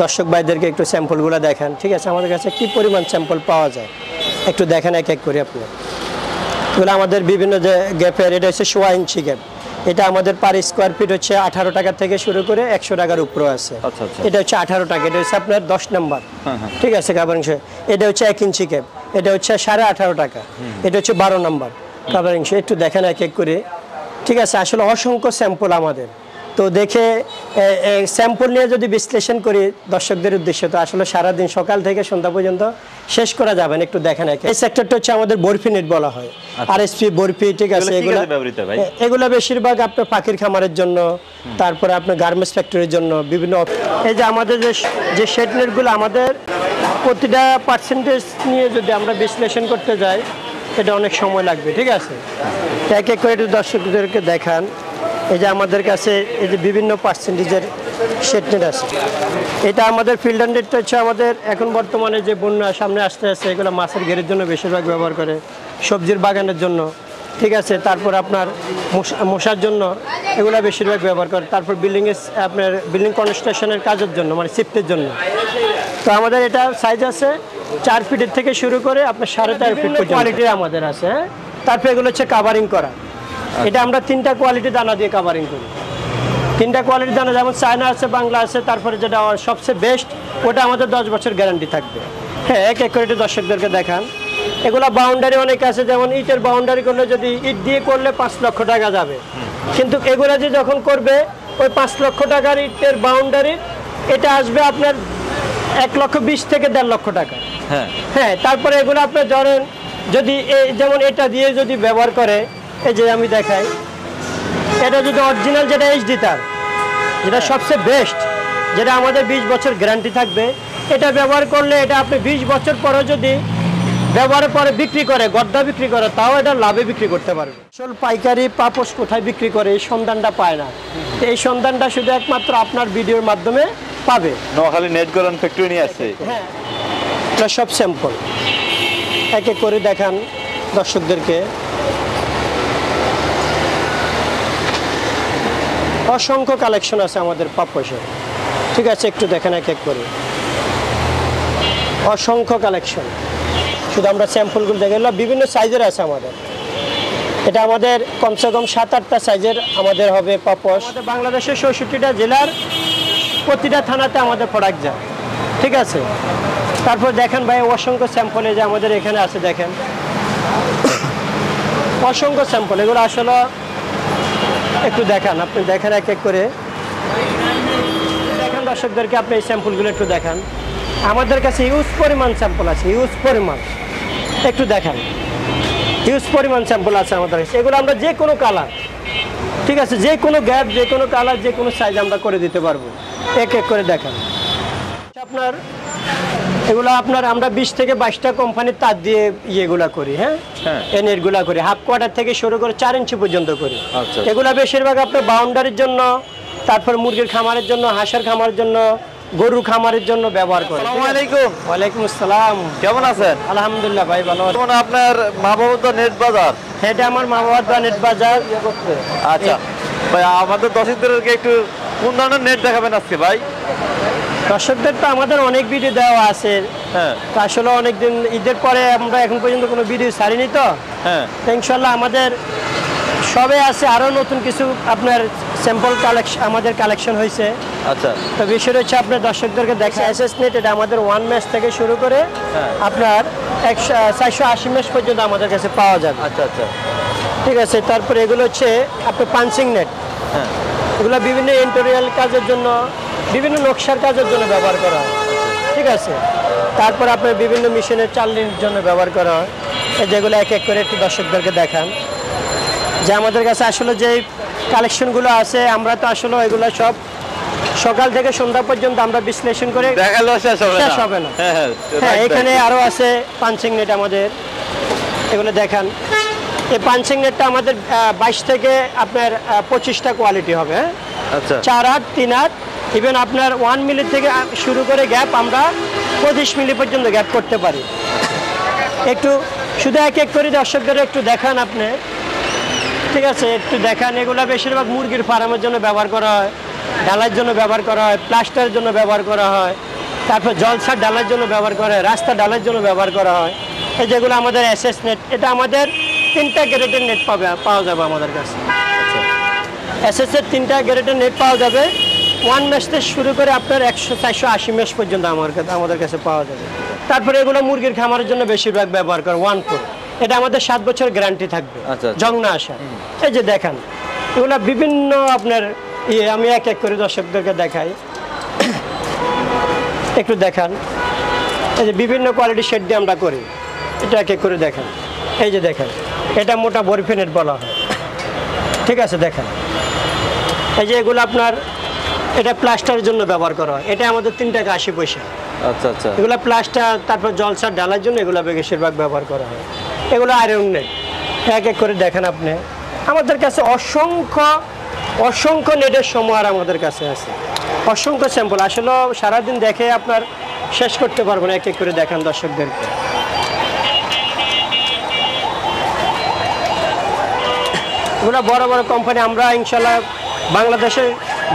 দর্শক ভাইদেরকে একটু স্যাম্পলগুলো দেখান। ঠিক আছে, আমাদের কাছে কি পরিমাণ স্যাম্পল পাওয়া যায় একটু দেখেন এক এক করে আপনি। এগুলো আমাদের বিভিন্ন যে গ্যাপের, এটা হচ্ছে 1.5 ইঞ্চি গ্যাপ। এটা আমাদের পার স্কোয়ার ফিট হচ্ছে 18 টাকা থেকে শুরু করে 100 টাকার উপরেও আছে। এটা হচ্ছে 18 টাকা, এটা হচ্ছে আপনার 10 নম্বর। ঠিক আছে, কাভারিং সহ। এটা হচ্ছে 1 ইঞ্চি গ্যাপ, এটা হচ্ছে 18.5 টাকা, এটা হচ্ছে 12 নম্বর কাভারিং সহ। একটু দেখেন এক এক করে। ঠিক আছে, আসলে অসংখ্য স্যাম্পল আমাদের, তো দেখে স্যাম্পল নিয়ে যদি বিশ্লেষণ করি দর্শকদের উদ্দেশ্যে, তো আসলে সারাদিন সকাল থেকে সন্ধ্যা পর্যন্ত শেষ করা যাবে না। একটু দেখেন এই সেক্টরটা হচ্ছে আমাদের বরফি নেট বলা হয়, আরএসপি বরফি। ঠিক আছে, এগুলো বেশিরভাগ আপনার পাখির খামারের জন্য, তারপরে আপনার গার্মেন্টস ফ্যাক্টরির জন্য, বিভিন্ন। এই যে আমাদের যে শেড নেটগুলো, আমাদের প্রতিটা পার্সেন্টেজ নিয়ে যদি আমরা বিশ্লেষণ করতে যাই এটা অনেক সময় লাগবে। ঠিক আছে, এক এক করে একটু দর্শকদেরকে দেখান। এই যে আমাদের কাছে এই যে বিভিন্ন পার্সেন্টেজের শেড নেট আছে। এটা আমাদের ফিল্টার নেটটা হচ্ছে আমাদের এখন বর্তমানে যে বন্যা সামনে আসতে আসছে, এগুলো মাছের ঘেরের জন্য বেশিরভাগ ব্যবহার করে, সবজির বাগানের জন্য। ঠিক আছে, তারপর আপনার মশার জন্য এগুলো বেশিরভাগ ব্যবহার করে। তারপর আপনার বিল্ডিং কনস্ট্রাকশনের কাজের জন্য, মানে শিফটের জন্য। তো আমাদের এটা সাইজ আছে 4 ফিটের থেকে শুরু করে আপনার 4.5 ফিট পর্যন্ত কোয়ালিটির আমাদের আছে। তারপর এগুলো হচ্ছে কাভারিং করা। এটা আমরা 3টা কোয়ালিটি দানা দিয়ে কাভারিং করি। 3টা কোয়ালিটি দানা, যেমন চায়না আছে, বাংলা আছে, তারপরে যেটা সবচেয়ে বেস্ট ওটা আমাদের 10 বছর গ্যারান্টি থাকবে। হ্যাঁ, এক এক করে একটু দর্শকদেরকে দেখান। এগুলো বাউন্ডারি অনেক আছে, যেমন ইটের বাউন্ডারি করলে যদি ইট দিয়ে করলে 5 লক্ষ টাকা যাবে, কিন্তু এগুলো যে যখন করবে ওই 5 লক্ষ টাকার ইটের বাউন্ডারি এটা আসবে আপনার 1,20,000 থেকে 1.5 লক্ষ টাকা। হ্যাঁ, তারপরে এগুলো আপনার ধরেন যদি যেমন এটা দিয়ে যদি ব্যবহার করে, এই যে আমি দেখাই, এটা যদি অরিজিনাল যেটা এইচডি তার, যেটা সবচেয়ে বেস্ট, যেটা আমাদের 20 বছর গ্যারান্টি থাকবে, এটা ব্যবহার করলে এটা আপনি 20 বছর পরে যদি ব্যবহারের পরে বিক্রি করে, গদ্দা বিক্রি করে, তাও এটা লাভে বিক্রি করতে পারবে। আসল পাইকারি পাপোশ কোথায় বিক্রি করে এই সন্ধানটা পায় না, এই সন্ধানটা শুধু একমাত্র আপনার ভিডিওর মাধ্যমে পাবে। নোয়াখালী নেট গরন ফ্যাক্টরি নিয়ে আসছে। হ্যাঁ, এটা সব স্যাম্পল এক এক করে দেখান দর্শকদেরকে। অসংখ্য কালেকশন আছে আমাদের পাপোশের। ঠিক আছে, একটু দেখেন এক এক করে, অসংখ্য কালেকশন। শুধু আমরা স্যাম্পলগুলো দেখে বিভিন্ন সাইজের আছে আমাদের। এটা আমাদের কমসে কম 7-8টা সাইজের আমাদের হবে পাপোশ। আমাদের বাংলাদেশের 64টা জেলার প্রতিটা থানাতে আমাদের প্রোডাক্ট যায়। ঠিক আছে, তারপর দেখেন ভাই অসংখ্য স্যাম্পলে যে আমাদের এখানে আছে, দেখেন অসংখ্য স্যাম্পল। এগুলো আসলে একটু দেখান, আপনি দেখেন এক এক করে দেখেন দর্শকদেরকে আপনি এই স্যাম্পলগুলো একটু দেখান। আমাদের কাছে ইউজ পরিমাণ স্যাম্পল আছে, ইউজ পরিমাণ একটু দেখান, ইউজ পরিমাণ স্যাম্পল আছে আমাদের কাছে। এগুলো আমরা যে কোনো কালার, ঠিক আছে, যে কোনো গ্যাপ, যে কোনো কালার, যে কোনো সাইজ আমরা করে দিতে পারবো। এক এক করে দেখান। আপনার এগুলো আপনার আমরা 20 থেকে 22টা কোম্পানির তার দিয়ে ইয়েগুলা করি। হ্যাঁ, এই নেটগুলা করি হাফ কোয়ার্টার থেকে শুরু করে 4 ইঞ্চি পর্যন্ত করি। এগুলা বেশিরভাগ আপনার বাউন্ডারির জন্য, তারপর মুরগির খামারের জন্য, হাঁসের খামারের জন্য, গরু খামারের জন্য ব্যবহার করি। আসসালামু আলাইকুম। ওয়ালাইকুম আসসালাম। কেমন আছেন? আলহামদুলিল্লাহ ভাই, ভালো আছি। আপনার মা বাবা নেট বাজার? এটা আমার মা বাবার নেট বাজার। আচ্ছা ভাই, আমাদের দর্শকদেরকে একটু কোন ধরনের নেট দেখাবেন আজকে ভাই? দর্শকদের তো আমাদের অনেক ভিডিও দেওয়া আছে। হ্যাঁ, আসলে অনেকদিন ঈদের পরে আমরা এখন পর্যন্ত কোনো ভিডিও ছাড়িনি, তো হ্যাঁ ইনশাল্লাহ আমাদের সবে আছে, আরও নতুন কিছু আপনার স্যাম্পল কালেকশন আমাদের কালেকশন হয়েছে। আচ্ছা, তো বিষয়টা হচ্ছে আপনার দর্শকদেরকে দেখা এসএস নেট, এটা আমাদের 1 ম্যাচ থেকে শুরু করে আপনার 480 ম্যাচ পর্যন্ত আমাদের কাছে পাওয়া যাবে। আচ্ছা আচ্ছা, ঠিক আছে। তারপরে এগুলো হচ্ছে আপনার পাঞ্চিং নেট। হ্যাঁ, এগুলো বিভিন্ন এন্টোরিয়াল কাজের জন্য, বিভিন্ন নকশার কাজের জন্য ব্যবহার করা হয়। ঠিক আছে, তারপর আপনার বিভিন্ন মেশিনের চালনির জন্য ব্যবহার করা হয়। যেগুলো এক এক করে একটু দর্শকদেরকে দেখান যে আমাদের কাছে আসলে যে কালেকশনগুলো আছে, আমরা তো আসলে এগুলো সব সকাল থেকে সন্ধ্যা পর্যন্ত আমরা বিশ্লেষণ করে দেখালো শেষ হবে না। হ্যাঁ, এখানে আরও আছে পাঞ্চিং নেট আমাদের, এগুলো দেখান। এই পাঞ্চিং নেটটা আমাদের 22 থেকে আপনার 25টা কোয়ালিটি হবে। হ্যাঁ, আচ্ছা, 4 হাত, 3 হাত, ইভেন আপনার 1 মিলি থেকে শুরু করে গ্যাপ আমরা 25 মিলি পর্যন্ত গ্যাপ করতে পারি। একটু শুধু এক এক করে দর্শকদের একটু দেখান আপনি। ঠিক আছে, একটু দেখান। এগুলো বেশিরভাগ মুরগির ফার্মের জন্য ব্যবহার করা হয়, ঢালাইয়ের জন্য ব্যবহার করা হয়, প্লাস্টারের জন্য ব্যবহার করা হয়। তারপর জলসা ডালার জন্য ব্যবহার করা হয়, রাস্তা ডালার জন্য ব্যবহার করা হয়। এই যেগুলো আমাদের এসএস নেট, এটা আমাদের 3টা গ্রেডের নেট পাওয়া যাবে আমাদের কাছে। এসএস এর 3টা গ্রেডের নেট পাওয়া যাবে, 1 মেশ থেকে শুরু করে আপনার 100, 480 মেশ পর্যন্ত আমাদের কাছে পাওয়া যাবে। তারপরে এগুলো মুরগির খামারের জন্য বেশিরভাগ ব্যবহার করে 1 এটা আমাদের 7 বছর গ্যারান্টি থাকবে জং না আসা। এই যে দেখেন এগুলো বিভিন্ন আপনার আমি এক এক করে দর্শকদেরকে দেখাই, একটু দেখান। এই যে বিভিন্ন কোয়ালিটির শেড দিয়ে আমরা করি, এটা এক এক করে দেখেন। এই যে দেখেন এটা মোটা বরফি নেট বলা হয়, ঠিক আছে। দেখেন এই যে এগুলো আপনার এটা প্লাস্টারের জন্য ব্যবহার করা হয়, এটা আমাদের 3 টাকা 80 পয়সা। আচ্ছা আচ্ছা, এগুলো প্লাস্টার তারপর জলসার ডালার জন্য এগুলো বেশিরভাগ ব্যবহার করা হয়। এগুলো আয়রন নেট, এক এক করে দেখেন আপনি। আমাদের কাছে অসংখ্য নেটের সমাহার আমাদের কাছে আছে, অসংখ্য স্যাম্পল। আসলে সারাদিন দেখে আপনার শেষ করতে পারবো না, এক এক করে দেখান দর্শকদেরকে। এগুলো বড় বড় কোম্পানি, আমরা ইনশাল্লাহ বাংলাদেশে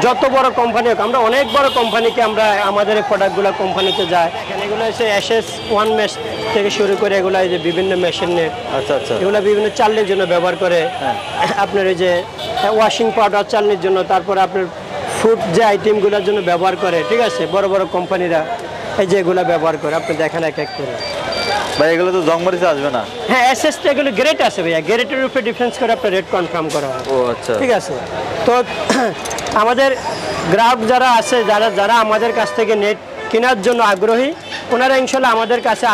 যত বড় কোম্পানি হোক, আমরা অনেক বড় কোম্পানিকে আমরা আমাদের এই প্রোডাক্টগুলো কোম্পানিতে যায়। এগুলো হচ্ছে এসএস 1 মেশ থেকে শুরু করে এগুলো এই যে বিভিন্ন মেশিন নেট। আচ্ছা আচ্ছা, এগুলো বিভিন্ন চালনির জন্য ব্যবহার করে। আপনার এই যে ওয়াশিং পাউডার চালনির জন্য, তারপরে আপনার ফুড যে আইটেমগুলোর জন্য ব্যবহার করে, ঠিক আছে। বড় বড় কোম্পানিরা এই যে এগুলো ব্যবহার করে, আপনি দেখেন এক এক করে। ভাই এগুলো তো জং মরিচা আসবে না? হ্যাঁ, এসএসটা এগুলো গ্রেড আছে ভাইয়া, গ্রেডের উপরে ডিফারেন্স করে আপনার রেট কনফার্ম করা হয়। ও আচ্ছা, ঠিক ঠিক আছে। তো আমাদের গ্রাহক যারা আছে, যারা আমাদের কাছ থেকে নেট কেনার জন্য আগ্রহী, ওনারা ইনশাল্লাহ আমাদের কাছে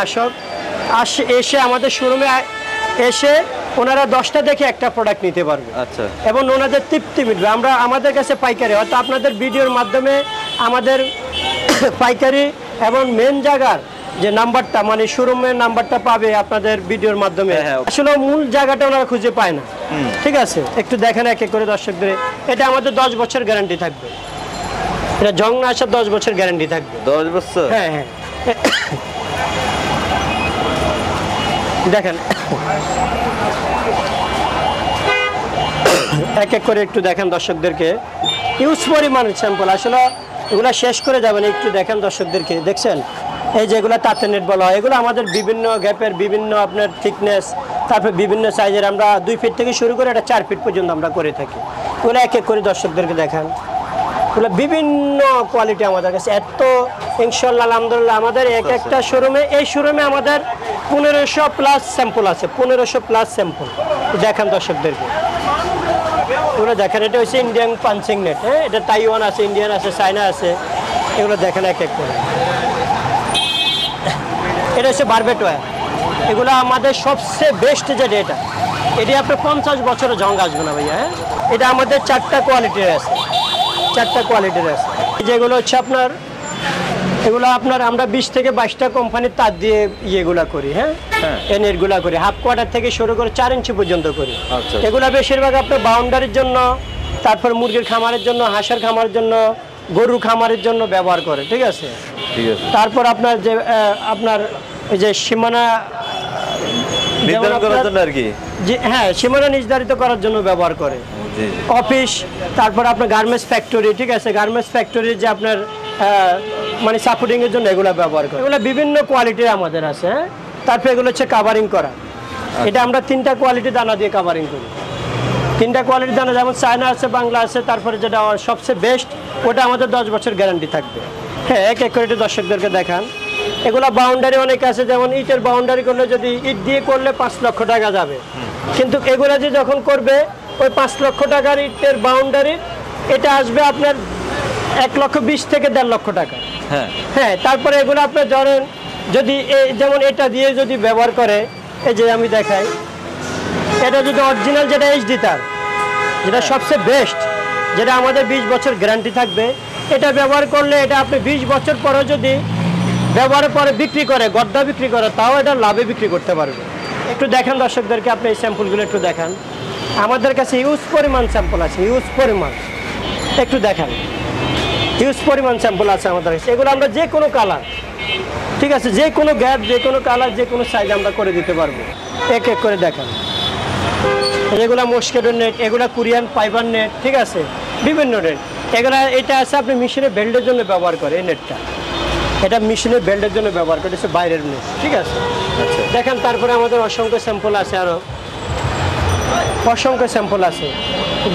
এসে আমাদের শোরুমে এসে ওনারা 10টা দেখে একটা প্রোডাক্ট নিতে পারবে। আচ্ছা, এবং ওনাদের তৃপ্তি মিটবে। আমাদের কাছে পাইকারি, হয়তো আপনাদের ভিডিওর মাধ্যমে আমাদের পাইকারি এবং মেন জায়গার যে নাম্বারটা, মানে শোরুমের নাম্বারটা পাবে আপনাদের ভিডিওর মাধ্যমে। আসলে মূল জায়গাটা ওনারা খুঁজে পায় না, ঠিক আছে। একটু দেখেন এক এক করে দর্শকদের। এটা আমাদের 10 বছর গ্যারান্টি থাকবে, এটা জং না আসার 10 বছর গ্যারান্টি থাকবে। 10 বছর? হ্যাঁ হ্যাঁ। দেখেন এক এক করে একটু দেখেন দর্শকদেরকে। ইউজ পরিমাণের স্যাম্পল, আসলে এগুলো শেষ করে যাবেন। একটু দেখেন দর্শকদেরকে, দেখছেন এই যেগুলো তাঁতের নেট বলা হয়, এগুলো আমাদের বিভিন্ন গ্যাপের বিভিন্ন আপনার থিকনেস, তারপর বিভিন্ন সাইজের। আমরা 2 ফিট থেকে শুরু করে এটা 4 ফিট পর্যন্ত আমরা করে থাকি। এগুলো এক এক করে দর্শকদেরকে দেখান। এগুলো বিভিন্ন কোয়ালিটি আমাদের কাছে, এত ইনশাল্লাহ আলহামদুলিল্লাহ। আমাদের একটা শোরুমে, এই শোরুমে আমাদের 1500 প্লাস স্যাম্পল আছে, 1500 প্লাস স্যাম্পল। দেখান দর্শকদেরকে, এগুলো দেখেন। এটা হচ্ছে ইন্ডিয়ান পাঞ্চিং নেট, হ্যাঁ। এটা তাইওয়ান আছে, ইন্ডিয়ান আছে, চায়না আছে। এগুলো দেখেন এক এক করে। এটা হচ্ছে বারবেট ওয়্যার, এগুলো আমাদের সবচেয়ে বেস্ট যেটা, এটি আপনার 50 বছরের জং আসবে না ভাইয়া, হ্যাঁ। এটা আমাদের 4টা কোয়ালিটির আছে, 4টা কোয়ালিটির আছে। যেগুলো হচ্ছে আপনার, এগুলো আপনার আমরা 20 থেকে 22টা কোম্পানির তার দিয়ে ইয়েগুলা করি, হ্যাঁ। এই নেটগুলা করি হাফ কোয়ার্টার থেকে শুরু করে 4 ইঞ্চি পর্যন্ত করি। এগুলা বেশিরভাগ আপনার বাউন্ডারির জন্য, তারপর মুরগির খামারের জন্য, হাঁসের খামারের জন্য, গরুর খামারের জন্য ব্যবহার করে, ঠিক আছে। তারপর আপনার যে আপনার এই যে সীমানা নির্ধারণ করার জন্য আর কি, হ্যাঁ, সীমানা নির্ধারিত করার জন্য ব্যবহার করে। অফিস, তারপর আপনার গার্মেন্টস ফ্যাক্টরি, ঠিক আছে। গার্মেন্টস ফ্যাক্টরি যে আপনার মানে সাপোর্টিং এর জন্য এগুলো ব্যবহার করে। এগুলো বিভিন্ন কোয়ালিটির আমাদের আছে, হ্যাঁ। তারপর এগুলো হচ্ছে কাভারিং করা, এটা আমরা 3টা কোয়ালিটি দানা দিয়ে কাভারিং করি। 3টা কোয়ালিটি দানা, যেমন চায়না আছে, বাংলা আছে, তারপরে যেটা সবচেয়ে বেস্ট ওটা আমাদের 10 বছর গ্যারান্টি থাকবে। হ্যাঁ, এক এক করে দর্শকদেরকে দেখান। এগুলো বাউন্ডারি অনেক আছে, যেমন ইটের বাউন্ডারি করলে যদি ইট দিয়ে করলে 5 লক্ষ টাকা যাবে, কিন্তু এগুলো যে যখন করবে ওই 5 লক্ষ টাকার ইটের বাউন্ডারি, এটা আসবে আপনার 1,20,000 থেকে 1.5 লক্ষ টাকা। হ্যাঁ, তারপরে এগুলো আপনার ধরেন যদি যেমন এটা দিয়ে যদি ব্যবহার করে, এই যে আমি দেখাই, এটা যদি অরিজিনাল যেটা এইচডি তার, যেটা সবচেয়ে বেস্ট, যেটা আমাদের 20 বছর গ্যারান্টি থাকবে, এটা ব্যবহার করলে এটা আপনি 20 বছর পরে যদি ব্যবহারের পরে বিক্রি করে, গদ্দা বিক্রি করে, তাও এটা লাভে বিক্রি করতে পারবে। একটু দেখেন দর্শকদেরকে, আপনি এই স্যাম্পলগুলো একটু দেখান। আমাদের কাছে ইউজ পরিমাণ স্যাম্পল আছে, ইউজ পরিমাণ একটু দেখান। হিউজ পরিমাণ স্যাম্পল আছে আমাদের কাছে। এগুলো আমরা যে কোনো কালার, ঠিক আছে, যে কোনো গ্যাপ, যে কোনো কালার, যে কোনো সাইজ আমরা করে দিতে পারবো। এক এক করে দেখান। এগুলো মস্কিটো নেট, এগুলো কোরিয়ান ফাইবার নেট, ঠিক আছে, বিভিন্ন নেট। এগুলা এটা আছে আপনি মেশিনে বেল্টের জন্য ব্যবহার করে এই নেটটা, এটা মেশিনের বেল্টের জন্য ব্যবহার করে, হচ্ছে বাইরের মেশ, ঠিক আছে। আচ্ছা দেখেন তারপরে আমাদের অসংখ্য স্যাম্পল আছে, আরও অসংখ্য স্যাম্পল আছে,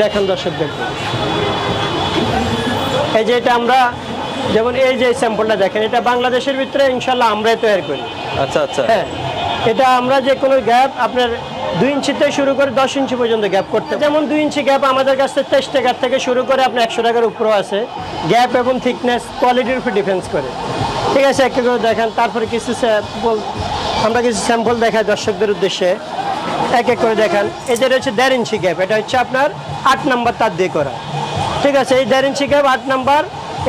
দেখেন দর্শক দেখবেন। এই যে এটা আমরা যেমন এই যে স্যাম্পলটা দেখেন, এটা বাংলাদেশের ভিতরে ইনশাল্লাহ আমরাই তৈরি করি। আচ্ছা আচ্ছা হ্যাঁ, এটা আমরা যে কোনো গ্যাপ আপনার 2 ইঞ্চি থেকে শুরু করে 10 ইঞ্চি পর্যন্ত গ্যাপ করতে, যেমন 2 ইঞ্চি গ্যাপ আমাদের কাছে 23 টাকার থেকে শুরু করে আপনার 100 টাকার উপরেও আছে। গ্যাপ এবং থিকনেস কোয়ালিটির উপর ডিফেন্স করে, ঠিক আছে। এক করে দেখেন, তারপরে কিছু স্যাম্পল আমরা কিছু স্যাম্পল দেখাই দর্শকদের উদ্দেশ্যে, এক এক করে দেখেন। এই যে হচ্ছে 1.5 ইঞ্চি গ্যাপ, এটা হচ্ছে আপনার 8 নাম্বার তার দিয়ে করা, ঠিক আছে। এই 1.5 ইঞ্চি গ্যাপ 8 নাম্বার,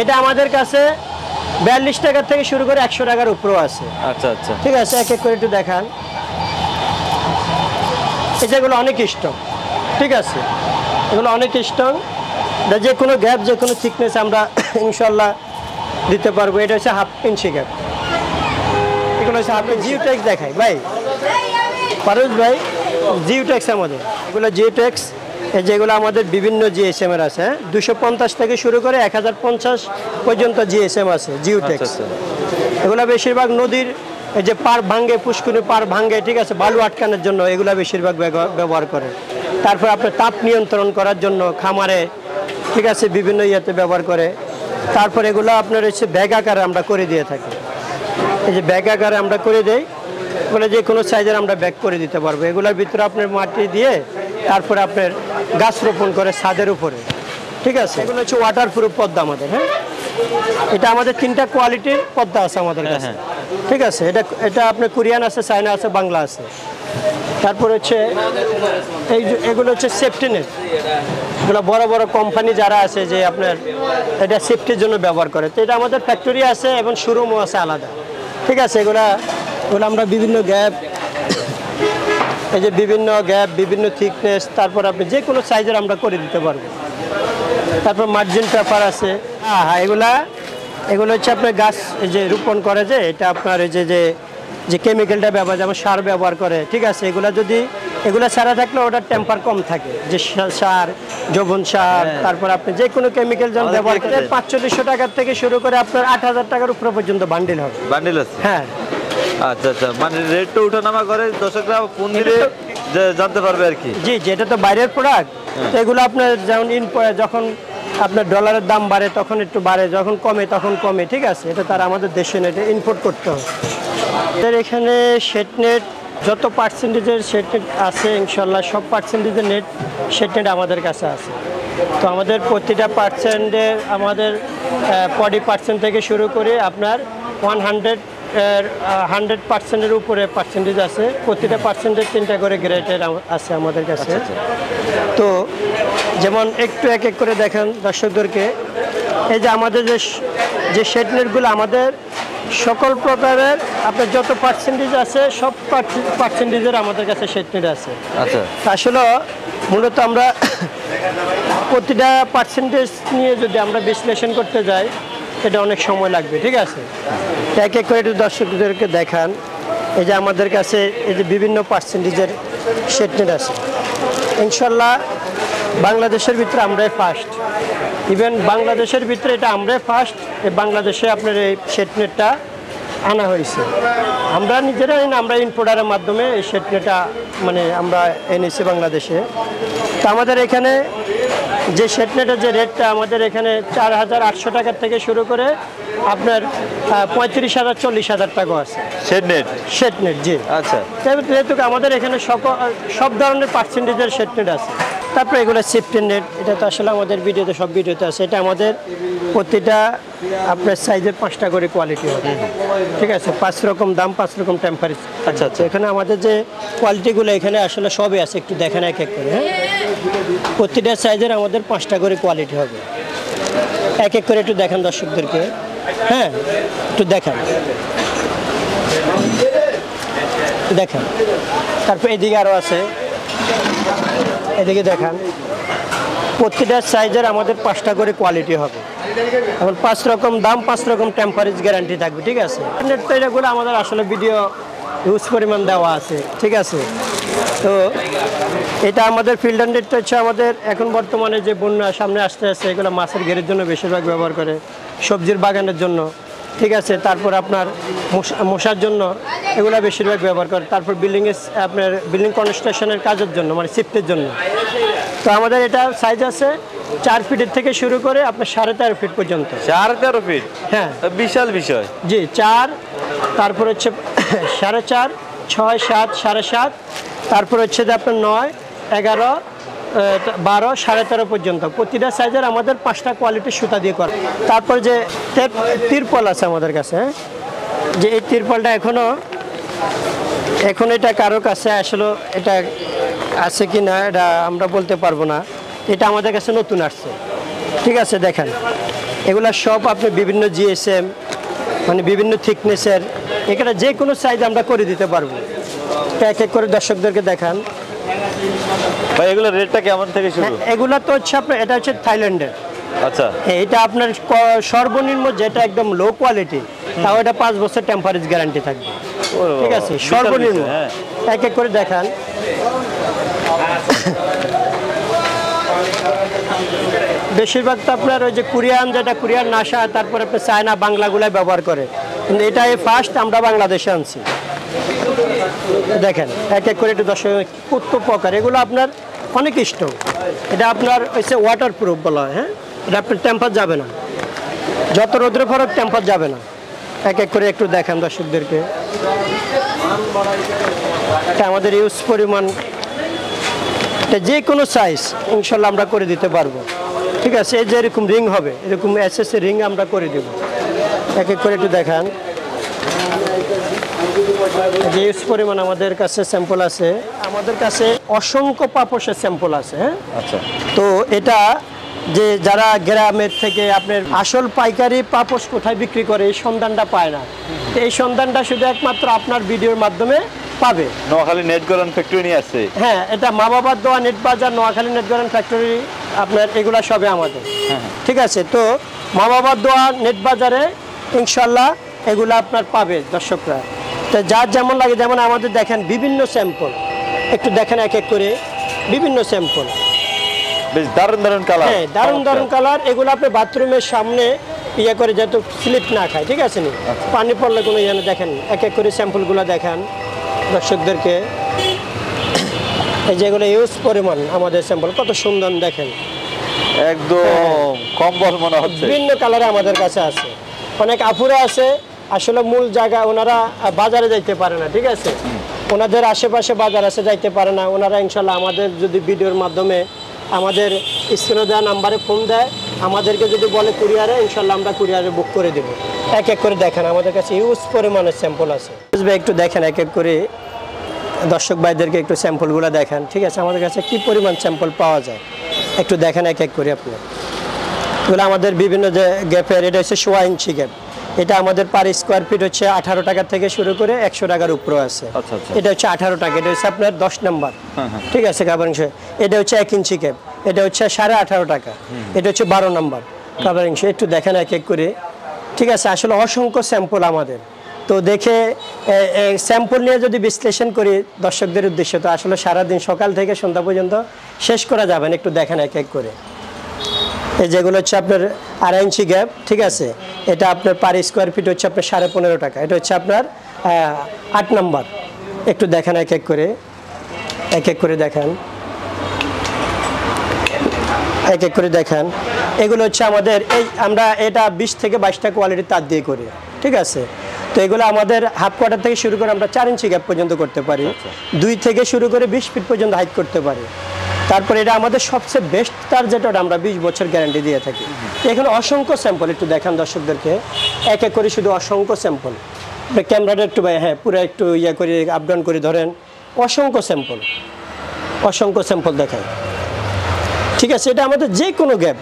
এটা আমাদের কাছে 42 টাকার থেকে শুরু করে 100 টাকার উপরেও আছে। আচ্ছা আচ্ছা ঠিক আছে, এক এক করে একটু দেখান। এগুলো অনেক স্ট্রং, ঠিক আছে, এগুলো অনেক স্ট্রং, যে কোনো গ্যাপ যে কোনো থিকনেস আমরা ইনশাল্লাহ দিতে পারবো। এটা হচ্ছে 1/2 ইঞ্চি গ্যাপ, এগুলো হচ্ছে আপনি জিওটেক্স দেখাই ভাই, পারুজ ভাই, জিওটেক্স আমাদের এগুলো জিওটেক্স, যেগুলো আমাদের বিভিন্ন জিএসএম এর আছে, 250 থেকে শুরু করে 1050 পর্যন্ত জিএসএম আছে জিওটেক্স। এগুলো বেশিরভাগ নদীর এই যে পার ভাঙ্গে, পুষ্করিণী পার ভাঙ্গে, ঠিক আছে, বালু আটকানোর জন্য এগুলা বেশিরভাগ ব্যবহার করে। তারপর আপনার তাপ নিয়ন্ত্রণ করার জন্য খামারে, ঠিক আছে, বিভিন্ন ইয়েতে ব্যবহার করে। তারপর এগুলো আপনার হচ্ছে ব্যাগ আকারে আমরা করে দিয়ে থাকি, এই যে ব্যাগ আকারে আমরা করে দেই, বলে যে কোনো সাইজের আমরা ব্যাগ করে দিতে পারবো। এগুলোর ভিতরে আপনার মাটি দিয়ে তারপরে আপনার গাছ রোপণ করে ছাদের উপরে, ঠিক আছে। এগুলো হচ্ছে ওয়াটারপ্রুফ পদ্মা আমাদের, হ্যাঁ, এটা আমাদের 3টা কোয়ালিটির পদ্মা আছে আমাদের কাছে, ঠিক আছে। এটা আপনার কোরিয়ান আছে, চায়না আছে, বাংলা আছে। তারপর হচ্ছে এগুলো হচ্ছে সেফটি নেট, এগুলো বড় বড় কোম্পানি যারা আছে যে আপনার এটা সেফটির জন্য ব্যবহার করে, তো এটা আমাদের ফ্যাক্টরি আছে এবং শোরুমও আছে আলাদা, ঠিক আছে। এগুলো আমরা বিভিন্ন গ্যাপ, এই যে বিভিন্ন গ্যাপ, বিভিন্ন থিকনেস, তারপর আপনি যে কোনো সাইজের আমরা করে দিতে পারবো। তারপর মার্জিন পেপার আছে, হ্যাঁ, এগুলো হচ্ছে আপনার গাছ এই যে রোপণ করে, যে এটা আপনার এই যে কেমিক্যালটা ব্যবহার, যেমন সার ব্যবহার করে, ঠিক আছে। এগুলো ছাড়া থাকলে ওটার টেম্পার কম থাকে, যে সার, যৌবন সার, তারপর আপনি যে কোনো কেমিক্যাল যেমন ব্যবহার করে 4500 টাকার থেকে শুরু করে আপনার 8000 টাকার উপরে পর্যন্ত বান্ডিল হবে, বান্ডিল আছে, হ্যাঁ। আচ্ছা আচ্ছা, মানে রেটটা ওঠানামা করে, দর্শকরা ফোন দিলে জানতে পারবে আর কি। জি, যেটা তো বাইরের প্রোডাক্ট, এগুলো আপনার যেমন যখন আপনার ডলারের দাম বাড়ে তখন একটু বাড়ে, যখন কমে তখন কমে, ঠিক আছে। এটা তার আমাদের দেশে নেটে ইম্পোর্ট করতে হবে। আমাদের এখানে শেড নেট যত পার্সেন্টেজের শেড নেট আছে ইনশাল্লাহ সব পার্সেন্টেজের শেড নেট আমাদের কাছে আছে। তো আমাদের প্রতিটা পার্সেন্টের আমাদের 40% থেকে শুরু করে আপনার 100% উপরে পার্সেন্টেজ আছে। প্রতিটা পার্সেন্টেজ 3টা করে গ্রেডের আছে আমাদের কাছে। তো যেমন একটু এক এক করে দেখেন দর্শকদেরকে, এই যে আমাদের যে শেড নেটগুলো আমাদের সকল প্রকারের আপনার যত পার্সেন্টেজ আছে সব পার্সেন্টেজের আমাদের কাছে শেড নেট আছে। আচ্ছা, আসলে মূলত আমরা প্রতিটা পার্সেন্টেজ নিয়ে যদি আমরা বিশ্লেষণ করতে যাই এটা অনেক সময় লাগবে, ঠিক আছে। এক এক করে একটু দর্শকদেরকে দেখান, এই যে আমাদের কাছে এই যে বিভিন্ন পার্সেন্টেজের শেড নেট আছে। ইনশাল্লাহ বাংলাদেশের ভিতরে আমরাই ফার্স্ট, ইভেন বাংলাদেশের ভিতরে এটা আমরাই ফার্স্ট। বাংলাদেশে আপনার এই শেড নেটটা আনা হয়েছে, আমরা নিজেরাই আমরা ইম্পোর্টারের মাধ্যমে এই শেড নেটটা মানে আমরা এনেছি বাংলাদেশে। তো আমাদের এখানে যে শেড নেটের যে রেটটা আমাদের এখানে 4800 টাকার থেকে শুরু করে আপনার 35,000 40,000 টাকা আছে শেড নেট। জি, আচ্ছা। যেহেতু আমাদের এখানে সব ধরনের পার্সেন্টেজের শেড নেট আছে। তারপরে এগুলো সেফটি নেট, এটা তো আসলে আমাদের ভিডিওতে সব ভিডিওতে আছে। এটা আমাদের প্রতিটা আপনার সাইজের 5টা করে কোয়ালিটি হবে, ঠিক আছে। 5 রকম দাম, 5 রকম টেম্পারেচার। আচ্ছা আচ্ছা, এখানে আমাদের যে কোয়ালিটিগুলো এখানে আসলে সবই আছে, একটু দেখেন এক এক করে। হ্যাঁ, প্রতিটা সাইজের আমাদের 5টা করে কোয়ালিটি হবে। এক এক করে একটু দেখেন দর্শকদেরকে, হ্যাঁ, একটু দেখেন। তারপর এদিকে আরও আছে, এদিকে দেখান। প্রতিটা সাইজের আমাদের 5টা করে কোয়ালিটি হবে, এখন 5 রকম দাম, 5 রকম টেম্পারেচার গ্যারান্টি থাকবে, ঠিক আছে। নেট তো এগুলো আমাদের আসলে ভিডিও হিউজ পরিমাণ দেওয়া আছে, ঠিক আছে। তো এটা আমাদের ফিল্টার নেটটা হচ্ছে আমাদের এখন বর্তমানে যে বন্যা সামনে আসতে এগুলো মাছের ঘেরের জন্য বেশিরভাগ ব্যবহার করে, সবজির বাগানের জন্য, ঠিক আছে, তারপর আপনার মশার জন্য এগুলো বেশিরভাগ ব্যবহার করে। তারপর আপনার বিল্ডিং কনস্ট্রাকশনের কাজের জন্য, মানে শিফটের জন্য। তো আমাদের এটা সাইজ আছে 4 ফিটের থেকে শুরু করে আপনার 13.5 ফিট পর্যন্ত। 13.5 ফিট? হ্যাঁ, বিশাল বিষয়। জি, 4, তারপর হচ্ছে 4.5, 6, 7, 7.5, তারপর হচ্ছে যে আপনার 9, 11, 12, 13.5 পর্যন্ত। প্রতিটা সাইজের আমাদের 5টা কোয়ালিটির সুতা দিয়ে করা। তারপর যে তিরপল আছে আমাদের কাছে, হ্যাঁ, যে এই তিরপলটা এখন এটা কারো কাছে আসলে এটা আছে কি না এটা আমরা বলতে পারবো না। এটা আমাদের কাছে নতুন আসছে, ঠিক আছে। দেখেন এগুলা সব আপনি বিভিন্ন জিএসএম, মানে বিভিন্ন থিকনেসের, এখানে যে কোনো সাইজ আমরা করে দিতে পারবো। এক এক করে দর্শকদেরকে দেখান ভাই। এগুলো রেটটা কেমন থেকে শুরু? এগুলা তো হচ্ছে আপনার, এটা হচ্ছে থাইল্যান্ডের। আচ্ছা, এটা আপনার সর্বনিম্ন যেটা একদম লো কোয়ালিটি, তাও এটা 5 বছর টেম্পারেজ গ্যারান্টি থাকবে, ঠিক আছে, সর্বনিম্ন। এক এক করে দেখান। বেশিরভাগ তো আপনার ওই যে কোরিয়ান, যেটা কোরিয়ান নাসা, তারপর আপনার চায়না, বাংলাগুলাই ব্যবহার করে, কিন্তু এটাই ফার্স্ট আমরা বাংলাদেশে আনছি। দেখেন এক এক করে একটু দর্শক কত প্রকার। এগুলো আপনার অনেক স্ট্রং। এটা আপনার হচ্ছে ওয়াটার প্রুফ বলা হয়, হ্যাঁ, এটা আপনার টেম্পার যাবে না, যত রোদ্রে ফরক টেম্পার যাবে না। এক এক করে একটু দেখান দর্শকদেরকে। এটা আমাদের ইউজ পরিমাণ, এটা যে কোনো সাইজ ইনশাল্লাহ আমরা করে দিতে পারবো, ঠিক আছে। এই যে এরকম রিং হবে, এরকম এসএসএ রিং আমরা করে দেব। এক এক করে একটু দেখান। যে ইউজ পরিমাণ আমাদের কাছে স্যাম্পল আছে, আমাদের কাছে অসংখ্য পাপোশের স্যাম্পল আছে, হ্যাঁ। আচ্ছা, তো এটা যে যারা গ্রামের থেকে আপনার আসল পাইকারি পাপোশ কোথায় বিক্রি করে এই সন্ধানটা পায় না, এই সন্ধানটা শুধু একমাত্র আপনার ভিডিওর মাধ্যমে পাবে। নোয়াখালী নেট গলন ফ্যাক্টরি নিয়ে আসছে। হ্যাঁ, এটা মা বাবার দোয়া নেট বাজার, নোয়াখালী নেট গলন ফ্যাক্টরি, আপনার এগুলা সবে আমাদের, ঠিক আছে। তো মা বাবার দোয়া নেট বাজারে ইনশাল্লাহ এগুলো আপনার পাবে দর্শকরা। তো যার যেমন লাগে, যেমন আমাদের দেখেন বিভিন্ন স্যাম্পল, একটু দেখেন এক এক করে বিভিন্ন স্যাম্পল, বেশ দারুণ দারুণ কালার। হ্যাঁ, দারুণ দারুণ কালার। এগুলো আপনি বাথরুমের সামনে ইয়ে করে যাতে স্লিপ না খায়, ঠিক আছে নি, পানি পড়লে কোনো ইয়ে না। দেখেন এক এক করে স্যাম্পলগুলো দেখান দর্শকদেরকে। এই যেগুলো ইউজ পরিমাণ আমাদের স্যাম্পল কত সুন্দর দেখেন, একদম কম্বল মনে হচ্ছে। বিভিন্ন কালারে আমাদের কাছে আছে। অনেক আপুরা আছে আসলে মূল জায়গা ওনারা বাজারে যাইতে পারে না, ঠিক আছে, ওনাদের আশেপাশে বাজার আছে, যাইতে পারে না। ওনারা ইনশাল্লাহ আমাদের যদি ভিডিওর মাধ্যমে আমাদের স্ক্রিনে দেওয়া নাম্বারে ফোন দেয়, আমাদেরকে যদি বলে কুরিয়ারে, ইনশাল্লাহ আমরা কুরিয়ারে বুক করে দেবো। এক এক করে দেখেন আমাদের কাছে ইউজ পরিমাণের স্যাম্পল আছে। একটু দেখেন এক এক করে দর্শক ভাইদেরকে একটু স্যাম্পলগুলো দেখেন, ঠিক আছে, আমাদের কাছে কি পরিমাণ স্যাম্পল পাওয়া যায় একটু দেখেন এক এক করে আপনি। এগুলো আমাদের বিভিন্ন যে গ্যাপের, এটা হচ্ছে 1.5 ইঞ্চি গ্যাপ। এটা আমাদের পার স্কোয়ার ফিট হচ্ছে 18 টাকা থেকে শুরু করে 100 টাকার উপরে আছে। এটা হচ্ছে 18 টাকা, এটা হচ্ছে আপনার 10 নাম্বার, ঠিক আছে, কাভারিং। এটা হচ্ছে 1 ইঞ্চি ক্যাপ, এটা হচ্ছে 18.5 টাকা, এটা হচ্ছে 12 নাম্বার কাভারিং। একটু দেখেন এক এক করে, ঠিক আছে। আসলে অসংখ্য স্যাম্পল আমাদের, তো দেখে স্যাম্পল নিয়ে যদি বিশ্লেষণ করি দর্শকদের উদ্দেশ্যে, তো আসলে সারাদিন সকাল থেকে সন্ধ্যা পর্যন্ত শেষ করা যাবে না। একটু দেখেন এক এক করে। এই যেগুলো হচ্ছে আপনার 2.5 ইঞ্চি গ্যাপ, ঠিক আছে, এটা আপনার পার স্কোয়ার ফিট হচ্ছে আপনার 15.5 টাকা, এটা হচ্ছে আপনার 8 নাম্বার। একটু দেখেন এক এক করে, এক এক করে দেখান, এক এক করে দেখান। এগুলো হচ্ছে আমাদের আমরা এটা 20 থেকে 22টা কোয়ালিটির তার দিয়ে করি, ঠিক আছে। তো এগুলো আমাদের হাফ কোয়ার্টার থেকে শুরু করে আমরা 4 ইঞ্চি গ্যাপ পর্যন্ত করতে পারি, 2 থেকে শুরু করে 20 ফিট পর্যন্ত হাইট করতে পারি। তারপরে এটা আমাদের সবচেয়ে বেস্ট তার, যেটা আমরা 20 বছর গ্যারান্টি দিয়ে থাকি। এখানে অসংখ্য স্যাম্পল, একটু দেখান দর্শকদেরকে এক এক করে, শুধু অসংখ্য স্যাম্পল। ক্যামেরাটা একটু হ্যাঁ পুরো একটু ইয়ে করে আপ ডাউন করে ধরেন, অসংখ্য স্যাম্পল, অসংখ্য স্যাম্পল দেখায়, ঠিক আছে। এটা আমাদের যে কোনো গ্যাপ,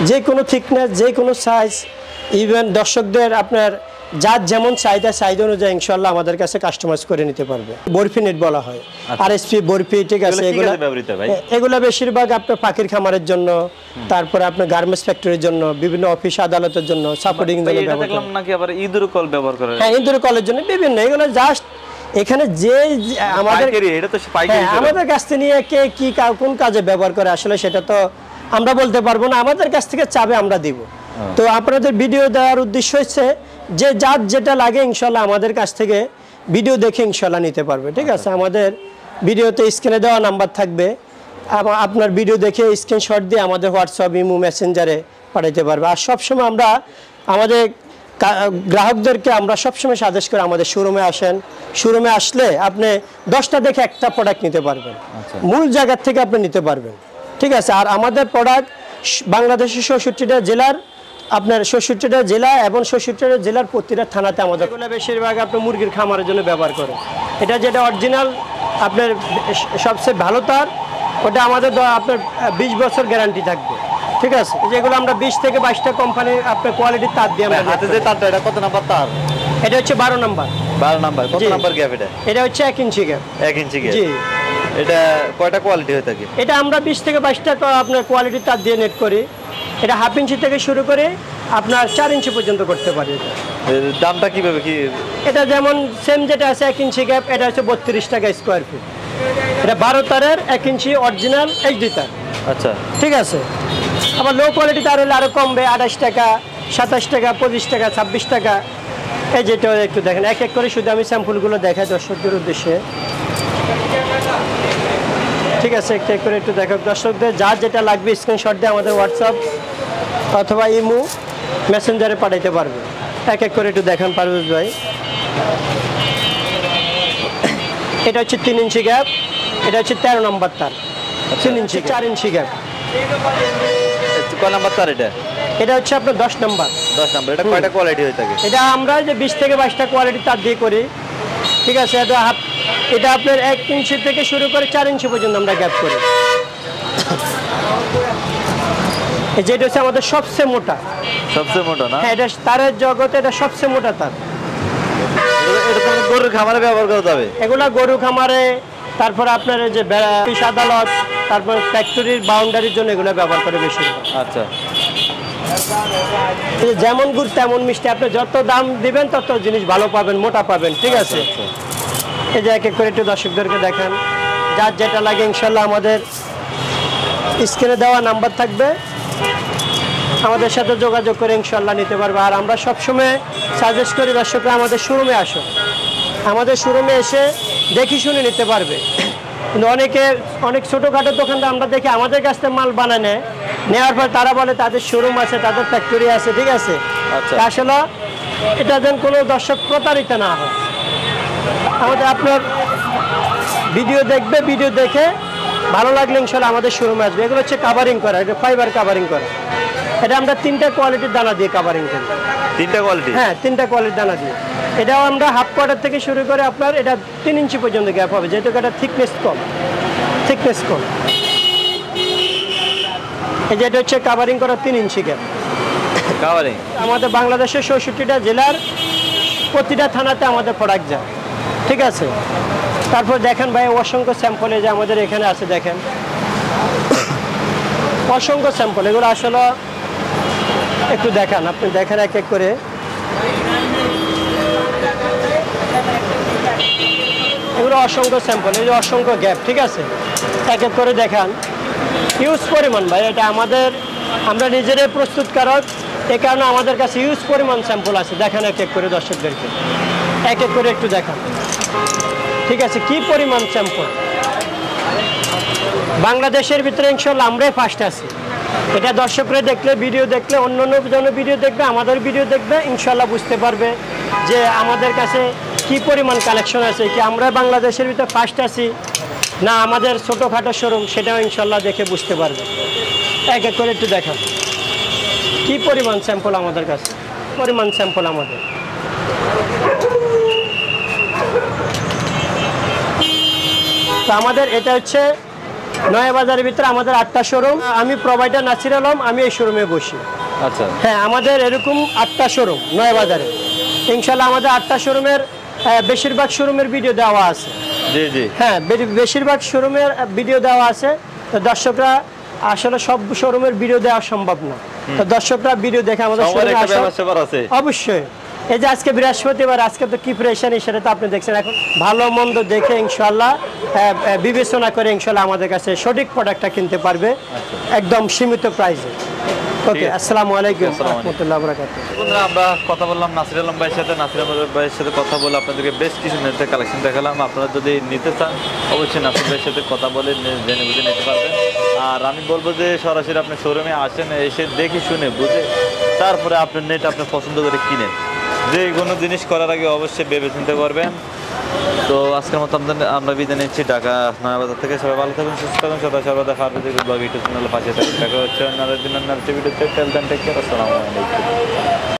যে কোনো থিকনেস, যে কোনো সাইজ, ইভেন দর্শকদের আপনার যার যেমন চাহিদা, সাইজ অনুযায়ী ইনশাল্লাহ আমাদের কাছে কাস্টমাইজ করে নিতে পারবে। বরফি নেট বলা হয়, আরএসপি বরফি, ঠিক আছে। এগুলো বেশিরভাগ আপনার পাখির খামারের জন্য, তারপরে আপনার গার্মেন্টস ফ্যাক্টরির জন্য, বিভিন্ন অফিস আদালতের জন্য, সাপোর্টিং জন্য ব্যবহার নাকি, আবার ইঁদুর কল ব্যবহার করে। হ্যাঁ, ইঁদুর কলের জন্য বিভিন্ন। এগুলো জাস্ট এখানে যে আমাদের কাছ থেকে নিয়ে কে কি কোন কাজে ব্যবহার করে আসলে সেটা তো আমরা বলতে পারবো না। আমাদের কাছ থেকে চাবে আমরা দিব। তো আপনাদের ভিডিও দেওয়ার উদ্দেশ্য হচ্ছে যে যার যেটা লাগে ইনশাল্লাহ আমাদের কাছ থেকে ভিডিও দেখে ইনশাল্লাহ নিতে পারবে, ঠিক আছে। আমাদের ভিডিওতে স্ক্রিনে দেওয়া নাম্বার থাকবে, আপনার ভিডিও দেখে স্ক্রিনশট দিয়ে আমাদের হোয়াটসঅ্যাপ, ইমো, মেসেঞ্জারে পাঠাতে পারবে। আর সবসময় আমরা আমাদের গ্রাহকদেরকে আমরা সবসময় সাজেস্ট করি আমাদের শোরুমে আসেন। শোরুমে আসলে আপনি 10টা দেখে একটা প্রোডাক্ট নিতে পারবেন, মূল জায়গার থেকে আপনি নিতে পারবেন, ঠিক আছে। আর আমাদের প্রোডাক্ট বাংলাদেশের 66টা জেলার, আপনার 66টা জেলা এবং 66টা জেলার প্রতিটা থানাতে আমাদের বেশিরভাগ আপনার মুরগির খামারের জন্য ব্যবহার করে। এটা যেটা অরিজিনাল আপনার সবচেয়ে ভালো তার, ওটা আমাদের আপনার 20 বছর গ্যারান্টি থাকবে, ঠিক আছে। যেগুলো আমরা 20 থেকে 22টা কোম্পানির আপনার কোয়ালিটির তার দিয়ে আমরা হাতে যে তারটা, এটা কত নাম্বার তার? এটা হচ্ছে 12 নাম্বার। 12 নাম্বার। কত নাম্বার গ্যাপ এটা? এটা হচ্ছে 1 ইঞ্চি গ্যাপ। 1 ইঞ্চি গ্যাপ। জি। এটা কয়টা কোয়ালিটি হয়ে থাকে? এটা আমরা 20 থেকে 22টা আপনার কোয়ালিটির তার দিয়ে নেট করি। এটা হাফ ইঞ্চি থেকে শুরু করে আপনার 4 ইঞ্চি পর্যন্ত করতে পারি। এর দামটা কিভাবে কি? এটা যেমন সেম যেটা আছে 1 ইঞ্চি গ্যাপ, এটা হচ্ছে 32 টাকা স্কোয়ার ফিট। এটা 12 তারের 1 ইঞ্চি অরিজিনাল এইচডি তার। আচ্ছা, ঠিক আছে। আবার লো কোয়ালিটি তার হলে আরো কমবে, 28 টাকা, 27 টাকা, 25 টাকা, 26 টাকা। এই যেটা একটু দেখেন, এক এক করে শুধু আমি স্যাম্পলগুলো দেখাই দর্শকদের উদ্দেশ্যে, ঠিক আছে। এক এক করে একটু দেখো দর্শকদের, যার যেটা লাগবে স্ক্রিনশট দিয়ে আমাদের হোয়াটসঅ্যাপ অথবা ইমো, মেসেঞ্জারে পাঠাইতে পারবে। এক এক করে একটু দেখান পারভেজ ভাই। এটা হচ্ছে 3 ইঞ্চি গ্যাপ, এটা হচ্ছে 13 নম্বর তার। 3 ইঞ্চি 4 ইঞ্চি গ্যাপ। কয় নাম্বার তার এটা? এটা হচ্ছে আপনার 10 নম্বর। 10 নাম্বার। এটা কয়টা কোয়ালিটি হয়ে থাকে? এটা আমরা যে 20 থেকে 22টা কোয়ালিটি তার দিয়ে করি, ঠিক আছে। এটা আপনার 1 ইঞ্চি থেকে শুরু করে 4 ইঞ্চি পর্যন্ত আমরা গ্যাপ করি। যেটা হচ্ছে আমাদের সবচেয়ে মোটা। সবচেয়ে মোটা না? হ্যাঁ, এটা তারের জগতে এটা সবচেয়ে মোটা তার। এটা তো গরুর খামারে ব্যবহার করা যাবে? এগুলা গরু খামারে, তারপর আপনার যে অফিস আদালত, তারপর ফ্যাক্টরির বাউন্ডারির জন্য এগুলো ব্যবহার করে বেশি। আচ্ছা। যেমন গুড় তেমন মিষ্টি, আপনি যত দাম দিবেন তত জিনিস ভালো পাবেন, মোটা পাবেন, ঠিক আছে। এই যে এক এক করে একটু দর্শকদেরকে দেখান, যার যেটা লাগে ইনশাল্লাহ আমাদের স্ক্রিনে দেওয়া নাম্বার থাকবে, আমাদের সাথে যোগাযোগ করে ইনশাল্লাহ নিতে পারবে। আর আমরা সবসময় সাজেস্ট করি দর্শকরা আমাদের শোরুমে আসো, আমাদের শোরুমে এসে দেখি শুনে নিতে পারবে। কিন্তু অনেক ছোটোখাটো দোকানদার আমরা দেখি আমাদের কাছ থেকে মাল বানায় নেওয়ার পর তারা বলে তাদের শোরুম আছে, তাদের ফ্যাক্টরি আছে, ঠিক আছে। আসলে এটা যেন কোনো দর্শক প্রতারিত না হয়। আমাদের আপনার ভিডিও দেখবে, ভিডিও দেখে ভালো লাগলে ইনশাল্লাহ আমাদের শোরুমে আসবে। এগুলো হচ্ছে কাভারিং করা, এটা ফাইবার কাভারিং করা। এটা আমরা 3টা কোয়ালিটির দানা দিয়ে কাভারিং করি। 3টা কোয়ালিটি? হ্যাঁ, 3টা কোয়ালিটির দানা দিয়ে। এটাও আমরা হাফ কোয়ার্টার থেকে শুরু করে আপনার এটা 3 ইঞ্চি পর্যন্ত গ্যাপ হবে, যেহেতু এটা থিকনেস কম। এই যে এটা হচ্ছে কাভারিং করা 3 ইঞ্চি গ্যাপ কাভারিং। আমাদের বাংলাদেশের 66টা জেলার প্রতিটা থানাতে আমাদের প্রোডাক্ট যায়, ঠিক আছে। তারপর দেখেন ভাই অসংখ্য স্যাম্পল যে আমাদের এখানে আছে, দেখেন অসংখ্য স্যাম্পল। এগুলো আসলে একটু দেখান, আপনি দেখেন এক এক করে। এগুলো অসংখ্য স্যাম্পল, এই যে অসংখ্য গ্যাপ, ঠিক আছে। এক এক করে দেখান, ইউজ পরিমাণ ভাই। এটা আমরা নিজেরাই প্রস্তুতকারক, এই কারণে আমাদের কাছে ইউজ পরিমাণ স্যাম্পল আছে। দেখেন এক এক করে দর্শকদেরকে, এক এক করে একটু দেখান, ঠিক আছে, কি পরিমাণ স্যাম্পল। বাংলাদেশের ভিতরে ইনশাল্লাহ আমরাই ফার্স্ট আছি। এটা দর্শকরা দেখলে, ভিডিও দেখলে, অন্য জন ভিডিও দেখবে, আমাদের ভিডিও দেখবে, ইনশাল্লাহ বুঝতে পারবে যে আমাদের কাছে কি পরিমাণ কালেকশন আছে, কি আমরা বাংলাদেশের ভিতরে ফার্স্ট আছি না আমাদের ছোটোখাটো শোরুম, সেটাও ইনশাল্লাহ দেখে বুঝতে পারবে। এক এক করে একটু দেখান কি পরিমাণ স্যাম্পল আমাদের কাছে, পরিমাণ স্যাম্পল আমাদের। তো আমাদের এটা হচ্ছে নয়া বাজারের ভিতরে আমাদের 8টা শোরুম। আমি প্রোভাইডার নাসির আলম, আমি এই শোরুমে বসি। আচ্ছা। হ্যাঁ, আমাদের এরকম 8টা শোরুম নয়া বাজারে। ইনশাল্লাহ আমাদের 8টা শোরুমের বেশিরভাগ শোরুমের ভিডিও দেওয়া আছে। জি জি। হ্যাঁ, বেশিরভাগ শোরুমের ভিডিও দেওয়া আছে। তো দর্শকরা আসলে সব শোরুমের ভিডিও দেওয়া সম্ভব না, তো দর্শকরা ভিডিও দেখে আমাদের শোরুমে আসে অবশ্যই। এই যে আজকে বৃহস্পতিবার, আজকে তো কি প্রেশানি সেটা তো আপনি দেখছেন। এখন ভালো মন্দ দেখে ইনশাল্লাহ বিবেচনা করে ইনশাল্লাহ আমাদের কাছে সঠিক প্রোডাক্টটা কিনতে পারবে একদম সীমিত প্রাইসে। ওকে, আসসালামু আলাইকুম আসসালামু আলাইকুম। রাহমাতুল্লাহি ওয়া বারাকাতুহু। বন্ধুরা, আমরা কথা বললাম নাসির আলম ভাইয়ের সাথে। নাসির আলম ভাইয়ের সাথে কথা বলে আপনাদেরকে বেশ কিছু নেটের কালেকশন দেখালাম। আপনারা যদি নিতে চান অবশ্যই নাসির ভাইয়ের সাথে কথা বলে জেনে বুঝে নিতে পারবেন। আর আমি বলবো যে সরাসরি আপনি শোরুমে আসেন, এসে দেখে শুনে বুঝে তারপরে আপনার নেট আপনি পছন্দ করে কিনেন। যে কোনো জিনিস করার আগে অবশ্যই ভেবে চিন্তা করবেন। তো আজকের মতো আমরা বিদায় নিচ্ছি ঢাকা নয়াবাজার থেকে। সবাই ভালো থাকুন, সুস্থ থাকুন, সর্বদা ফারবিক ব্লগ ইউটিউব চ্যানেলে পাশে থাকুন। দেখা হচ্ছে অন্য দিন অন্য ভিডিওতে। টেল দেন, টেক কেয়ার, আসসালামু আলাইকুম।